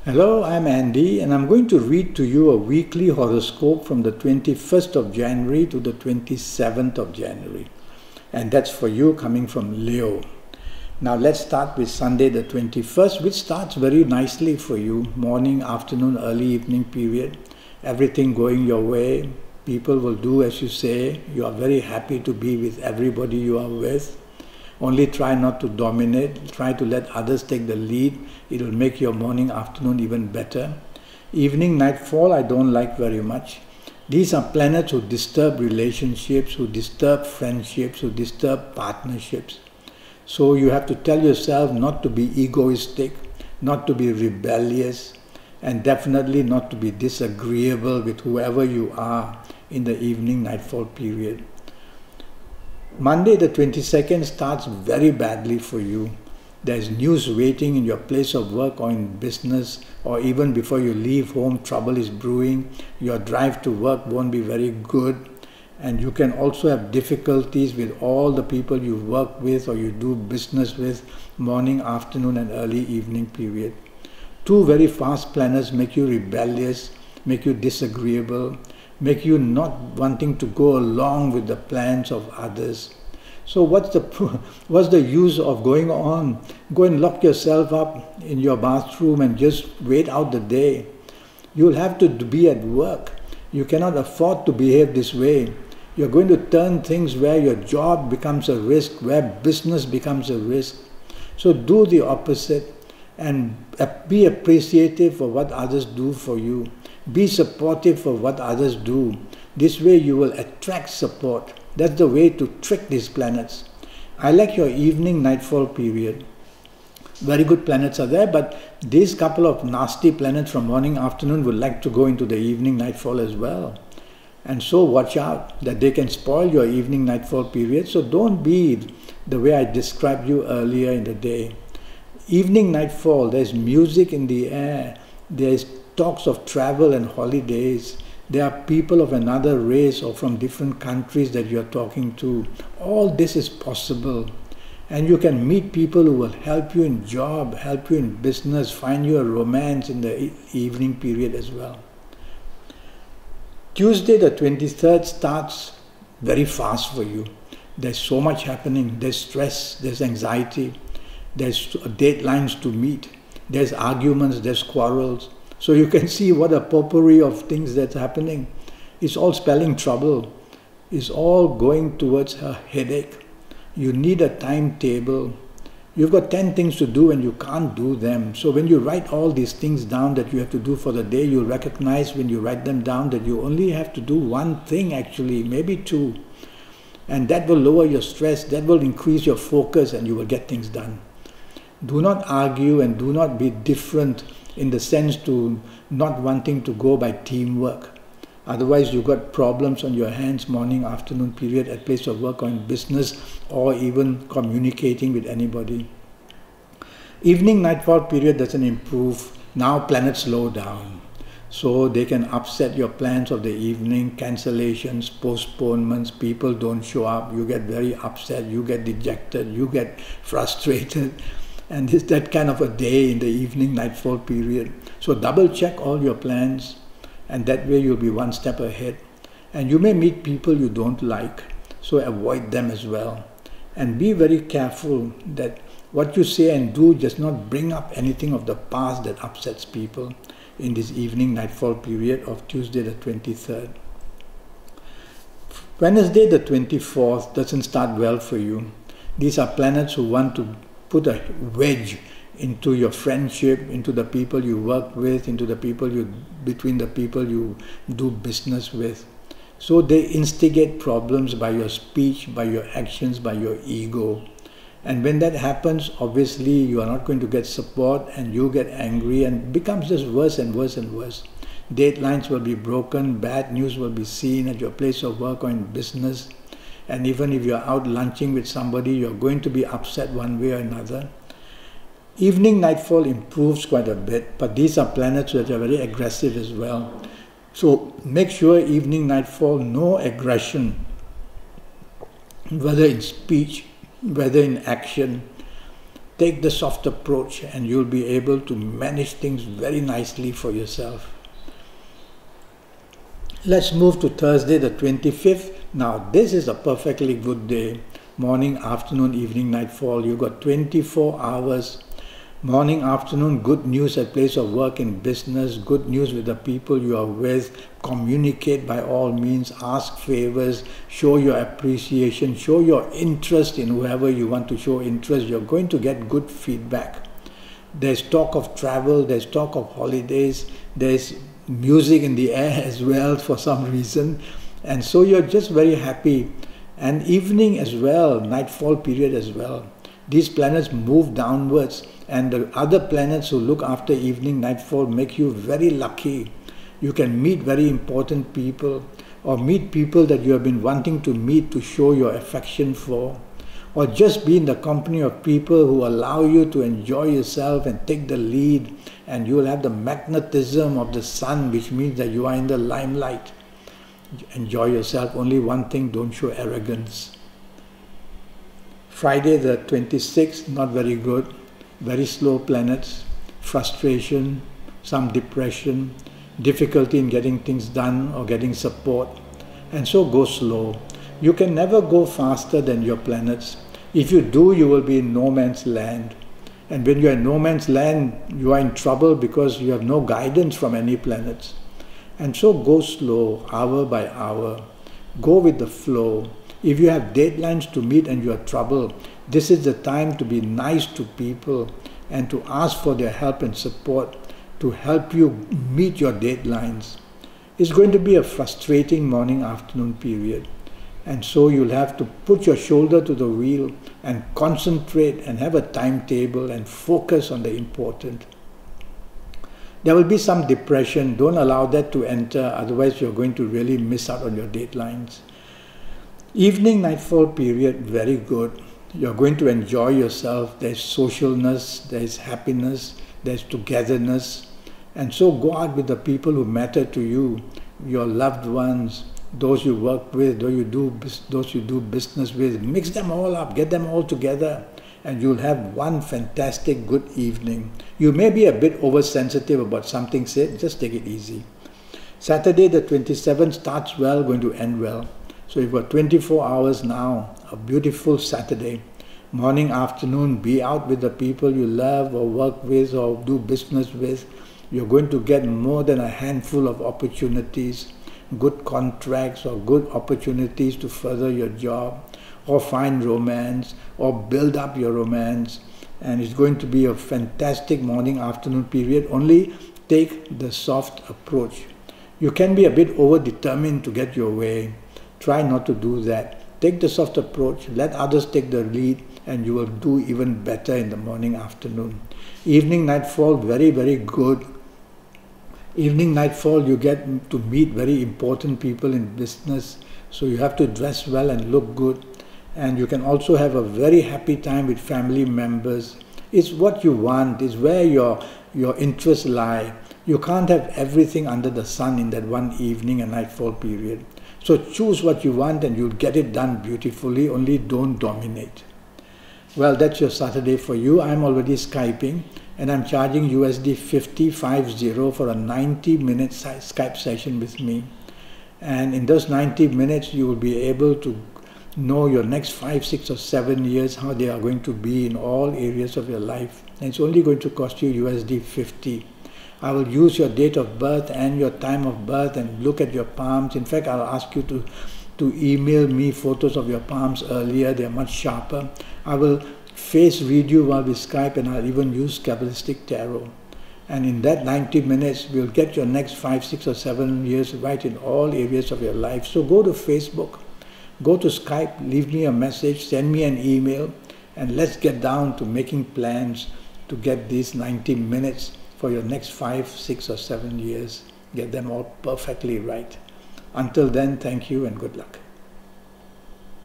Hello, I'm Andy, and I'm going to read to you a weekly horoscope from the 21st of January to the 27th of January. And that's for you coming from Leo. Now let's start with Sunday the 21st, which starts very nicely for you. Morning, afternoon, early evening period. Everything going your way. People will do as you say. You are very happy to be with everybody you are with. Only try not to dominate, try to let others take the lead. It will make your morning, afternoon even better. Evening, nightfall, I don't like very much. These are planets who disturb relationships, who disturb friendships, who disturb partnerships. So you have to tell yourself not to be egoistic, not to be rebellious, and definitely not to be disagreeable with whoever you are in the evening, nightfall period. Monday the 22nd starts very badly for you. There's news waiting in your place of work or in business, or even before you leave home, trouble is brewing. Your drive to work won't be very good, and you can also have difficulties with all the people you work with or you do business with, morning, afternoon and early evening period. Two very fast planets make you rebellious, make you disagreeable, make you not wanting to go along with the plans of others. So what's the use of going on? Go and lock yourself up in your bathroom and just wait out the day. You'll have to be at work. You cannot afford to behave this way. You're going to turn things where your job becomes a risk, where business becomes a risk. So do the opposite and be appreciative for what others do for you. Be supportive of what others do. This way you will attract support. That's the way to trick these planets. I like your evening nightfall period. Very good planets are there, but these couple of nasty planets from morning afternoon would like to go into the evening nightfall as well. And so watch out that they can spoil your evening nightfall period. So don't be the way I described you earlier in the day. Evening nightfall, there's music in the air. There's talks of travel and holidays. There are people of another race or from different countries that you're talking to. All this is possible. And you can meet people who will help you in job, help you in business, find you a romance in the evening period as well. Tuesday the 23rd starts very fast for you. There's so much happening. There's stress, there's anxiety, there's deadlines to meet, there's arguments, there's quarrels. So you can see what a potpourri of things that's happening. It's all spelling trouble. It's all going towards a headache. You need a timetable. You've got 10 things to do and you can't do them. So when you write all these things down that you have to do for the day, you'll recognize when you write them down that you only have to do one thing actually, maybe two. And that will lower your stress, that will increase your focus and you will get things done. Do not argue and do not be different in the sense to not wanting to go by teamwork. Otherwise you've got problems on your hands morning, afternoon period at place of work or in business or even communicating with anybody. Evening nightfall period doesn't improve. Now planets slow down. So they can upset your plans of the evening, cancellations, postponements, people don't show up, you get very upset, you get dejected, you get frustrated. And it's that kind of a day in the evening nightfall period. So double check all your plans and that way you'll be one step ahead. And you may meet people you don't like, so avoid them as well. And be very careful that what you say and do does not bring up anything of the past that upsets people in this evening nightfall period of Tuesday the 23rd. Wednesday the 24th doesn't start well for you. These are planets who want to put a wedge into your friendship, into the people you work with, between the people you do business with. So they instigate problems by your speech, by your actions, by your ego. And when that happens, obviously you are not going to get support and you get angry and it becomes just worse and worse and worse. Deadlines will be broken, bad news will be seen at your place of work or in business. And even if you're out lunching with somebody, you're going to be upset one way or another. Evening nightfall improves quite a bit, but these are planets that are very aggressive as well. So make sure evening nightfall, no aggression, whether in speech, whether in action. Take the soft approach and you'll be able to manage things very nicely for yourself. Let's move to Thursday the 25th. Now this is a perfectly good day. Morning, afternoon, evening, nightfall. You've got 24 hours. Morning, afternoon, good news at place of work in business, good news with the people you are with. Communicate by all means, ask favors, show your appreciation, show your interest in whoever you want to show interest. You're going to get good feedback. There's talk of travel, there's talk of holidays, there's music in the air as well for some reason. And so you're just very happy. And evening as well, nightfall period as well. These planets move downwards, and the other planets who look after evening, nightfall make you very lucky. You can meet very important people, or meet people that you have been wanting to meet to show your affection for, or just be in the company of people who allow you to enjoy yourself and take the lead, and you will have the magnetism of the sun, which means that you are in the limelight. Enjoy yourself. Only one thing, don't show arrogance. Friday the 26th, not very good. Very slow planets, frustration, some depression, difficulty in getting things done or getting support. And so go slow. You can never go faster than your planets. If you do, you will be in no man's land. And when you are in no man's land, you are in trouble because you have no guidance from any planets. And so go slow, hour by hour. Go with the flow. If you have deadlines to meet and you are troubled, this is the time to be nice to people and to ask for their help and support to help you meet your deadlines. It's going to be a frustrating morning-afternoon period. And so you'll have to put your shoulder to the wheel and concentrate and have a timetable and focus on the important. There will be some depression. Don't allow that to enter, otherwise you're going to really miss out on your deadlines. Evening nightfall period, very good. You're going to enjoy yourself. There's socialness, there's happiness, there's togetherness. And so go out with the people who matter to you, your loved ones, those you work with, those you do business with. Mix them all up, get them all together, and you'll have one fantastic good evening. You may be a bit oversensitive about something said, just take it easy. Saturday the 27th starts well, going to end well. So you've got 24 hours now, a beautiful Saturday. Morning, afternoon, be out with the people you love or work with or do business with. You're going to get more than a handful of opportunities, good contracts or good opportunities to further your job, or find romance, or build up your romance. And it's going to be a fantastic morning, afternoon period. Only take the soft approach. You can be a bit over-determined to get your way. Try not to do that. Take the soft approach, let others take the lead, and you will do even better in the morning, afternoon. Evening, nightfall, very, very good. Evening, nightfall, you get to meet very important people in business, so you have to dress well and look good. And you can also have a very happy time with family members. It's what you want, it's where your interests lie. You can't have everything under the sun in that one evening and nightfall period. So choose what you want and you'll get it done beautifully, only don't dominate. Well, that's your Saturday for you. I'm already Skyping and I'm charging USD 50 for a 90-minute Skype session with me. And in those 90 minutes, you will be able to know your next 5, 6 or 7 years, how they are going to be in all areas of your life. And it's only going to cost you USD 50. I will use your date of birth and your time of birth and look at your palms. In fact, I'll ask you to email me photos of your palms earlier. They're much sharper. I will face read you while we Skype, and I'll even use Kabbalistic Tarot. And in that 90 minutes, we'll get your next 5, 6 or 7 years right in all areas of your life. So go to Facebook, go to Skype, leave me a message, send me an email, and let's get down to making plans to get these 90 minutes for your next 5, 6 or 7 years. Get them all perfectly right. Until then, thank you and good luck.